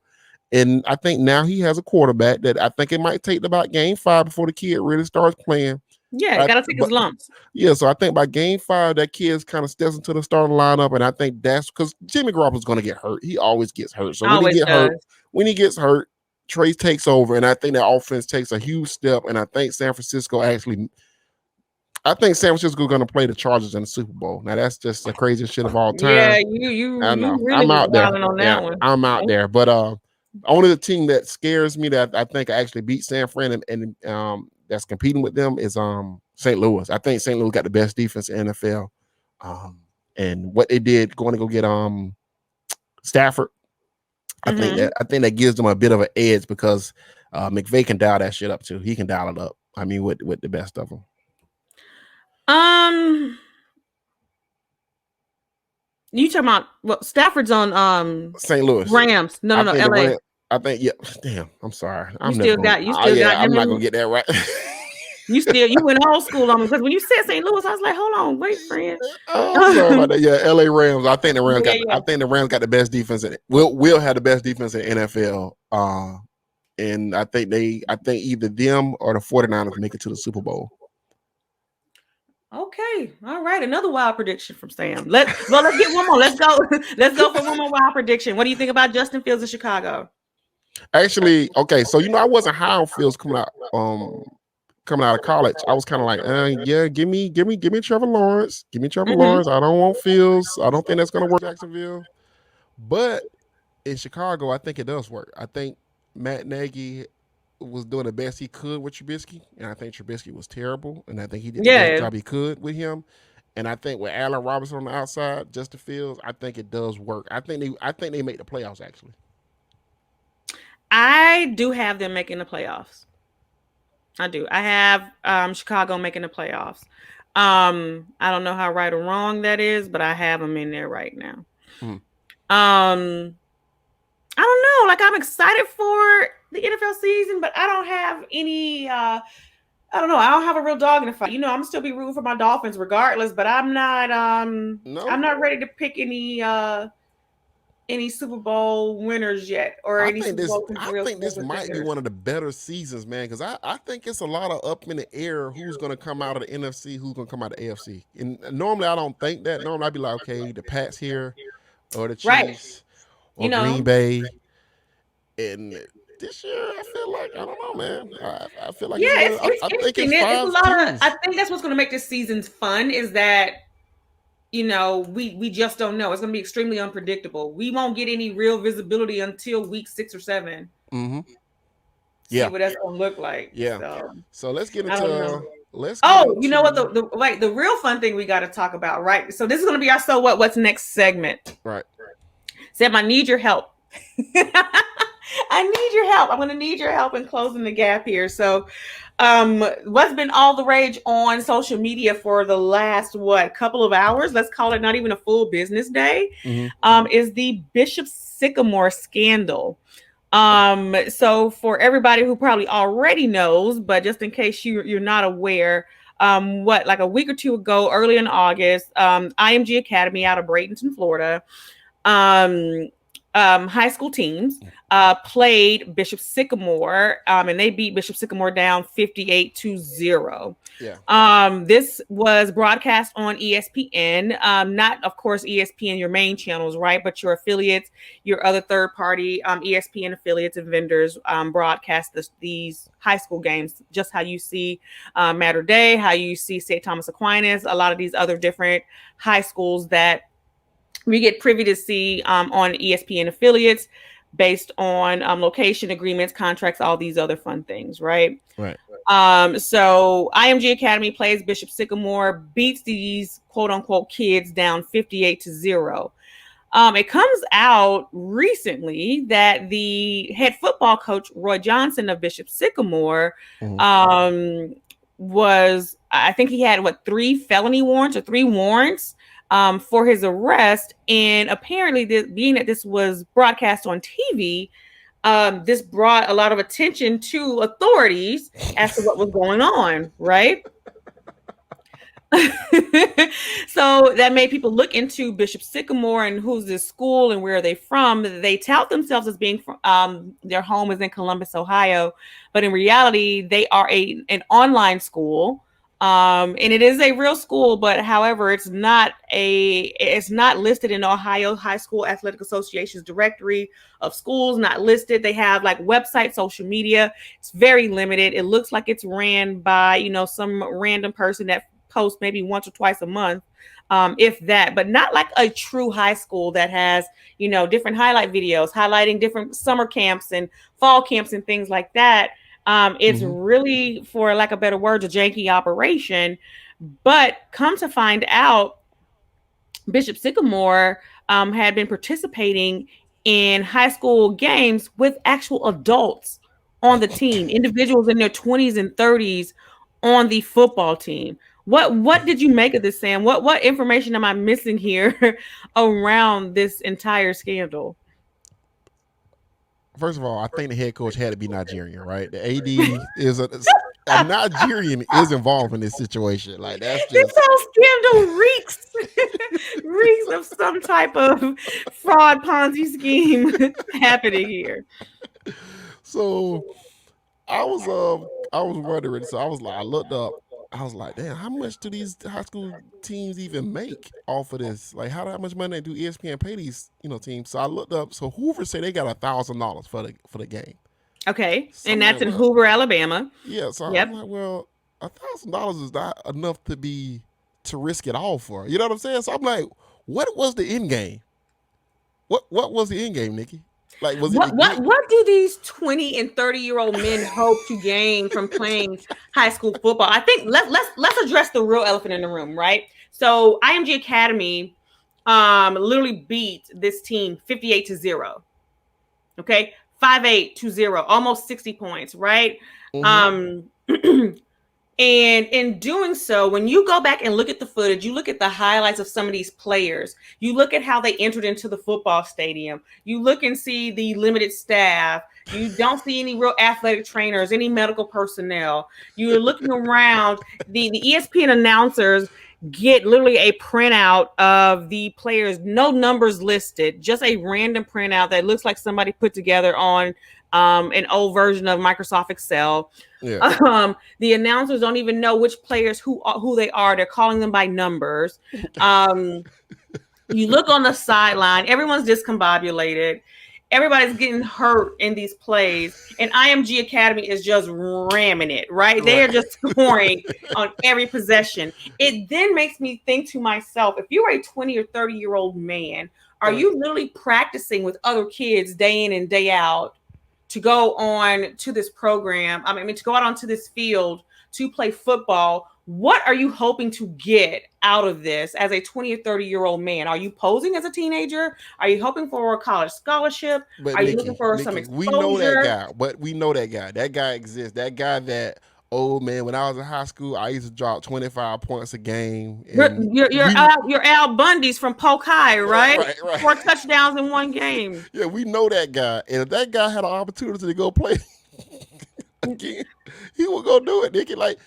And I think now he has a quarterback that I think it might take about game 5 before the kid really starts playing. Yeah, got to take his lumps. Yeah, so I think by game 5, that kid's kind of steps into the starting lineup. And I think that's because Jimmy Garoppolo's going to get hurt. He always gets hurt. So when he gets hurt, Trey takes over. And I think that offense takes a huge step. And I think San Francisco is going to play the Chargers in the Super Bowl. Now, that's just the craziest shit of all time. Yeah, you really I'm out there. On that one. I'm out there. But only the team that scares me that I think actually beat San Fran and that's competing with them is St. Louis. I think St. Louis got the best defense in the NFL. And what they did going to go get Stafford, I think that gives them a bit of an edge because McVay can dial that shit up too. He can dial it up. I mean, with the best of them. You talking about Stafford's on St. Louis? Rams? No, LA. I think, yeah. Damn, I'm sorry. You still got I'm not gonna get that right. You went old school on me because when you said St. Louis, I was like, hold on, wait, friend. I'm sorry about that. Yeah, LA Rams. I think the Rams got the best defense in it. Will have the best defense in NFL. And I think either them or the 49ers make it to the Super Bowl. Okay. All right. Another wild prediction from Sam. Let's get one more. Let's go. Let's go for one more wild prediction. What do you think about Justin Fields in Chicago? Actually, okay. So I wasn't high on Fields coming out of college. I was kind of like, yeah, give me Trevor Lawrence. Give me Trevor Lawrence. I don't want Fields. I don't think that's gonna work in Jacksonville. But in Chicago, I think it does work. I think Matt Nagy was doing the best he could with Trubisky, and I think Trubisky was terrible, and I think he did the best job he could with him. And I think with Allen Robinson on the outside, Justin Fields, I think it does work. I think they make the playoffs, actually. I do have them making the playoffs. I do. I have Chicago making the playoffs. I don't know how right or wrong that is, but I have them in there right now. I don't know. Like, I'm excited for the NFL season, but I don't have any. I don't know. I don't have a real dog in the fight. I'm still be rooting for my Dolphins regardless, but I'm not. I'm not ready to pick any Super Bowl winners yet, or any Super Bowl. I think this might be one of the better seasons, man, because I think it's a lot of up in the air who's going to come out of the NFC, who's going to come out of the AFC. And normally I don't think that. Normally I'd be like, okay, the Pats here, or the Chiefs, or Green Bay. And this year, I feel like, I don't know, man. I feel like it's interesting. I think that's what's going to make this season fun is that, we just don't know. It's going to be extremely unpredictable. We won't get any real visibility until week 6 or 7. Mm-hmm. See what that's going to look like. Yeah. So let's get into. You know what? The real fun thing we got to talk about, right? So this is going to be our so what? What's next segment? Right. Sam, I need your help. I need your help. I'm going to need your help in closing the gap here. So, what's been all the rage on social media for the last, couple of hours? Let's call it not even a full business day. Is the Bishop Sycamore scandal. So for everybody who probably already knows, but just in case you're not aware, like a week or two ago, early in August, IMG Academy out of Bradenton, Florida, high school teams played Bishop Sycamore, and they beat Bishop Sycamore down 58-0. Yeah. This was broadcast on ESPN, not of course ESPN, your main channels, right? But your affiliates, your other third party ESPN affiliates and vendors broadcast these high school games, just how you see Mater Dei, how you see St. Thomas Aquinas, a lot of these other different high schools that we get privy to see on ESPN affiliates based on location agreements, contracts, all these other fun things, right? Right. So IMG Academy plays Bishop Sycamore, beats these quote unquote kids down 58-0. It comes out recently that the head football coach, Roy Johnson of Bishop Sycamore, was, I think he had 3 felony warrants or 3 warrants for his arrest. And apparently being that this was broadcast on TV, this brought a lot of attention to authorities as to what was going on, right? So that made people look into Bishop Sycamore and who's this school and where are they from. They tout themselves as being from, their home is in Columbus, Ohio, but in reality, they are an online school. And it is a real school, but however, it's not listed in Ohio High School Athletic Association's directory of schools, not listed. They have website, social media. It's very limited. It looks like it's ran by, some random person that posts maybe once or twice a month, if that, but not like a true high school that has, different highlight videos highlighting different summer camps and fall camps and things like that. It's really, for lack of better words, a janky operation. But come to find out, Bishop Sycamore had been participating in high school games with actual adults on the team, individuals in their 20s and 30s on the football team. What did you make of this, Sam? What information am I missing here around this entire scandal? First of all, I think the head coach had to be Nigerian, right? The AD is a Nigerian is involved in this situation. Like that's this just whole scandal reeks of some type of fraud Ponzi scheme happening here. so. I was wondering. So I looked up. I was like, damn, how much do these high school teams even make off of this? Like, how much money do ESPN pay these teams? So I looked up. So Hoover said they got $1,000 for the game. Okay, So and I'm that's like, in well, Hoover, Alabama. yeah. So Yep. I'm like, well, $1,000 is not enough to risk it all for. You know what I'm saying? So I'm like, what was the end game? What was the end game, Nikki? Like, was it what do these 20 and 30-year-old men hope to gain from playing high school football? I think let's address the real elephant in the room, right? So IMG Academy literally beat this team 58-0. Okay, 58-0, almost 60 points, right? Mm-hmm. And in doing so, when you go back and look at the footage, you look at the highlights of some of these players, you look at how they entered into the football stadium, you look and see the limited staff, you don't see any real athletic trainers, any medical personnel. You're looking around, the ESPN announcers get literally a printout of the players, no numbers listed, just a random printout that looks like somebody put together on an old version of Microsoft Excel. Yeah. The announcers don't even know which players who they are. They're calling them by numbers. You look on the sideline, everyone's discombobulated. Everybody's getting hurt in these plays, and IMG Academy is just ramming it, right? They are just scoring on every possession. It then makes me think to myself, if you're a 20 or 30-year-old man, are you literally practicing with other kids day in and day out to go on to this program? I mean, to go out onto this field to play football. What are you hoping to get out of this as a 20 or 30-year-old man? Are you posing as a teenager? Are you hoping for a college scholarship? But are you looking for some exposure? We know that guy, but we know that guy. That guy exists. That guy that, oh man, when I was in high school, I used to drop 25 points a game. You're Al Bundy's from Polk High, right? Right. 4 touchdowns in one game. Yeah, we know that guy. And if that guy had an opportunity to go play again, he would go do it, Nikki. Like,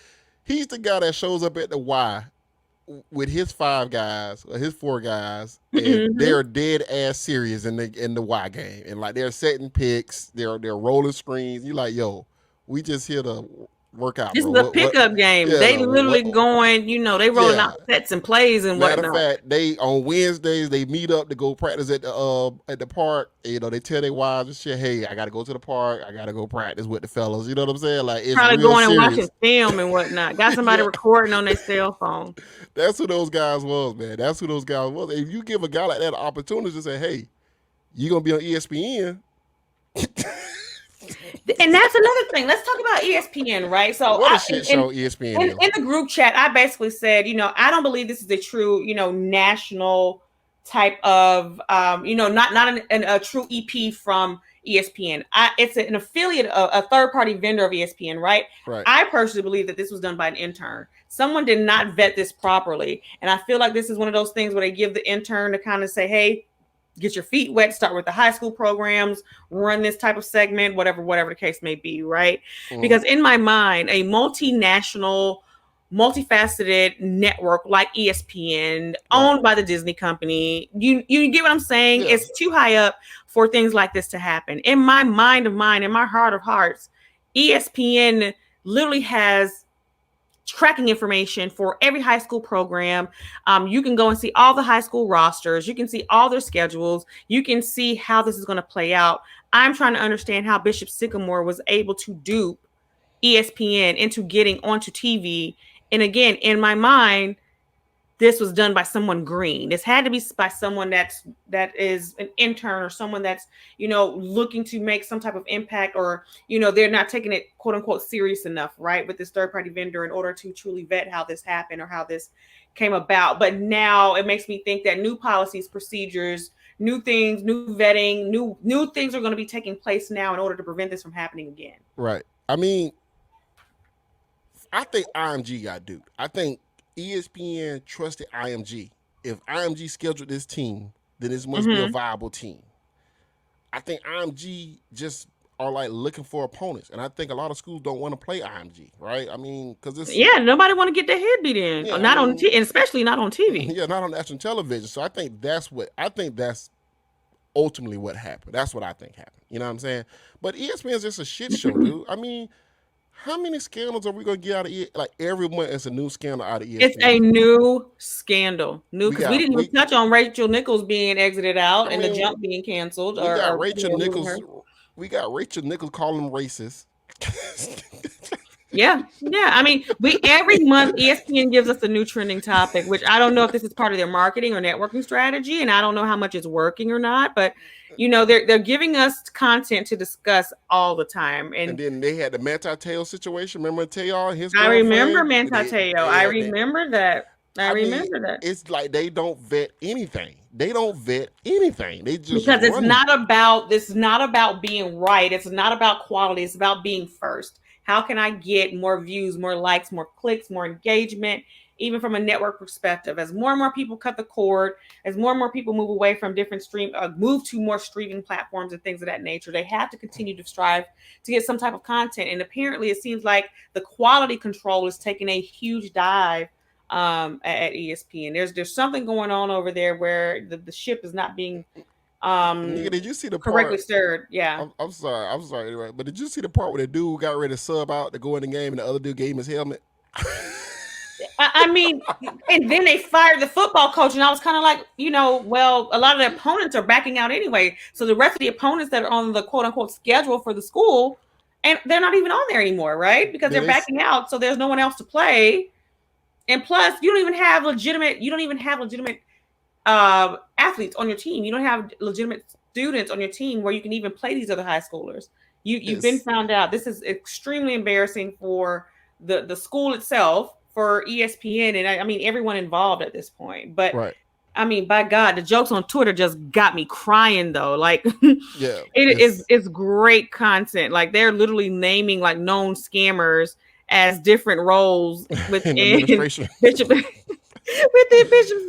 he's the guy that shows up at the Y with his 5 guys or his 4 guys, and they're dead ass serious in the Y game, and like they're setting picks, they're rolling screens. You like, yo, we just here to work out. This is a pickup game. Yeah, they literally going, they rolling out sets and plays and whatnot. Matter of fact, they on Wednesdays they meet up to go practice at the park. They tell their wives and shit, hey, I gotta go to the park, I gotta go practice with the fellas. You know what I'm saying? Like, it's probably real going serious. and watching film and whatnot. Got somebody recording on their cell phone. That's who those guys was, man. That's who those guys was. If you give a guy like that an opportunity to say, hey, you gonna be on ESPN. And that's another thing. Let's talk about ESPN, right? So what a shit show ESPN is. In the group chat, I basically said, I don't believe this is a true, national type of, not a true EP from ESPN. It's an affiliate, a third-party vendor of ESPN, right? I personally believe that this was done by an intern. Someone did not vet this properly. And I feel like this is one of those things where they give the intern to kind of say, hey, get your feet wet, start with the high school programs, run this type of segment, whatever the case may be, right? Because in my mind, a multinational, multifaceted network like ESPN, owned by the Disney company, you get what I'm saying? Yeah. It's too high up for things like this to happen. In my mind of mine, in my heart of hearts, ESPN literally has tracking information for every high school program. You can go and see all the high school rosters. You can see all their schedules. You can see how this is going to play out. I'm trying to understand how Bishop Sycamore was able to dupe ESPN into getting onto TV. And again, in my mind, this was done by someone green. This had to be by someone that is an intern or someone that's, looking to make some type of impact, or, they're not taking it quote unquote serious enough, right? With this third party vendor in order to truly vet how this happened or how this came about. But now it makes me think that new policies, procedures, new things, new vetting, new things are going to be taking place now in order to prevent this from happening again. Right. I mean, I think IMG got duped. I think ESPN trusted IMG. If IMG scheduled this team, then this must be a viable team. I think IMG just are like looking for opponents, and I think a lot of schools don't want to play IMG, right? I mean, because it's nobody want to get their head beat in, yeah, not on TV, and especially not on TV. Yeah, not on national television. So I think that's ultimately what happened. That's what I think happened. You know what I'm saying? But ESPN is just a shit show, dude. I mean, how many scandals are we gonna get out of it? Like every month, it's a new scandal out of ESPN. It's a new scandal, because we didn't even touch on Rachel Nichols being exited out and the jump being canceled. We got Rachel Nichols. We got Rachel Nichols calling them racist. Yeah. I mean, every month ESPN gives us a new trending topic, which I don't know if this is part of their marketing or networking strategy, and I don't know how much it's working or not. But they're giving us content to discuss all the time. And then they had the Manti Te'o situation. Remember Te'o? I remember Manti Te'o. I remember that. I remember that. It's like they don't vet anything. They don't vet anything. They just because it's not about being right. It's not about quality. It's about being first. How can I get more views, more likes, more clicks, more engagement, even from a network perspective? As more and more people cut the cord, as more and more people move away from different move to more streaming platforms and things of that nature, they have to continue to strive to get some type of content. And apparently it seems like the quality control is taking a huge dive at ESPN. There's something going on over there where the ship is not being did you see the correctly stirred? Yeah. I'm sorry anyway, but did you see the part where the dude got ready to sub out to go in the game and the other dude gave him his helmet? I mean, and then they fired the football coach, and I was kind of like, well, a lot of the opponents are backing out anyway. So the rest of the opponents that are on the quote unquote schedule for the school, and they're not even on there anymore, right? Because they're backing out, so there's no one else to play. And plus, you don't even have legitimate athletes on your team. You don't have legitimate students on your team where you can even play these other high schoolers. You've been found out. This is extremely embarrassing for the school itself, for ESPN, and I mean everyone involved at this point. But right. I mean, by God, the jokes on Twitter just got me crying though. Like, yeah, it's great content. Like they're literally naming like known scammers as different roles within Bishop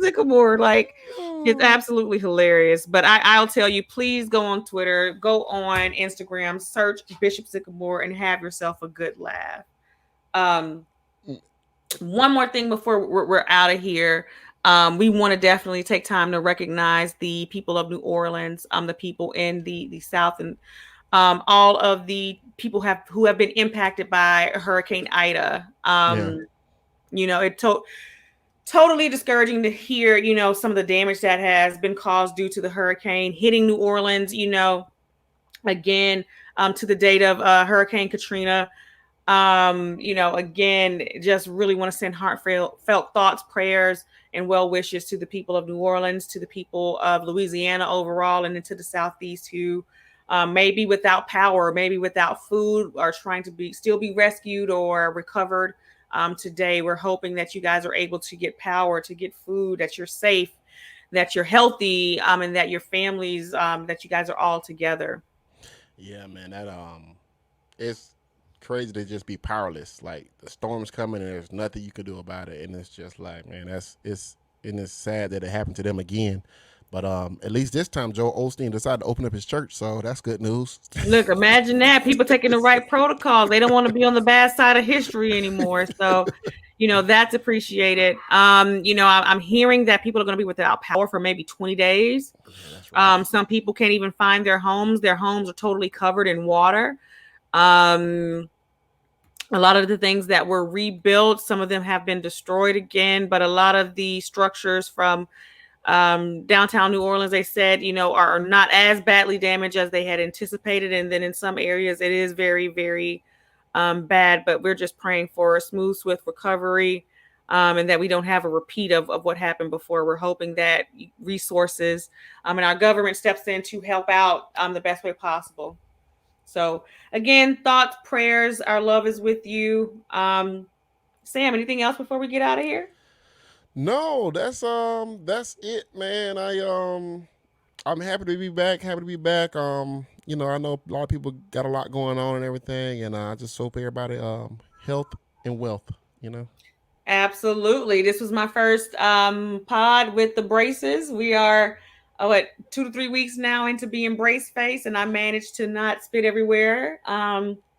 Sycamore. Like, it's absolutely hilarious. But I'll tell you, please go on Twitter, go on Instagram, search Bishop Sycamore, and have yourself a good laugh. One more thing before we're out of here. We want to definitely take time to recognize the people of New Orleans, the people in the South, and all of the people who have been impacted by Hurricane Ida. It totally discouraging to hear, some of the damage that has been caused due to the hurricane hitting New Orleans, again, to the date of Hurricane Katrina. Again, just really want to send heartfelt thoughts, prayers, and well wishes to the people of New Orleans, to the people of Louisiana overall, and into the Southeast who maybe without power, maybe without food, are trying to still be rescued or recovered. Today, we're hoping that you guys are able to get power, to get food, that you're safe, that you're healthy, and that your families, that you guys are all together. Yeah, man, that it's crazy to just be powerless. Like the storm's coming and there's nothing you could do about it, and it's just like, man, it's sad that it happened to them again. But at least this time, Joel Osteen decided to open up his church, so that's good news. Look, imagine that. People taking the right protocols. They don't want to be on the bad side of history anymore. So, that's appreciated. I'm hearing that people are going to be without power for maybe 20 days. Yeah, that's right. Some people can't even find their homes. Their homes are totally covered in water. A lot of the things that were rebuilt, some of them have been destroyed again, but a lot of the structures from downtown New Orleans, they said, are not as badly damaged as they had anticipated. And then in some areas it is very, very bad, but we're just praying for a smooth, swift recovery, and that we don't have a repeat of what happened before. We're hoping that resources and our government steps in to help out the best way possible. So again, thoughts, prayers, our love is with you. Sam, anything else before we get out of here? No, that's it, man. I'm happy to be back. I know a lot of people got a lot going on and everything, and I just hope everybody health and wealth, Absolutely. This was my first pod with the braces. We are what, 2 to 3 weeks now into being brace face, and I managed to not spit everywhere.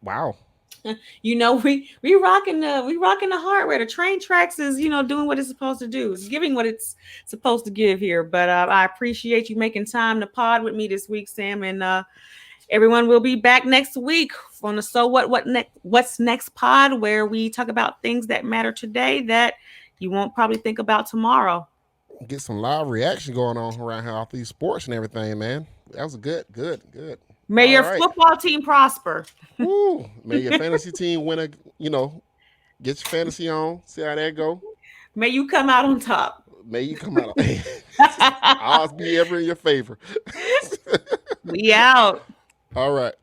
Wow. You know, we rocking the hardware. The train tracks is, you know, doing what it's supposed to do. It's giving what it's supposed to give here. But I appreciate you making time to pod with me this week, Sam. And everyone will be back next week on the So What's Next pod, where we talk about things that matter today that you won't probably think about tomorrow. Get some live reaction going on around here off these sports and everything, man. That was good. May your football team prosper. Woo. May your fantasy team win get your fantasy on. See how that go. May you come out on top. Odds be ever in your favor. We out. All right.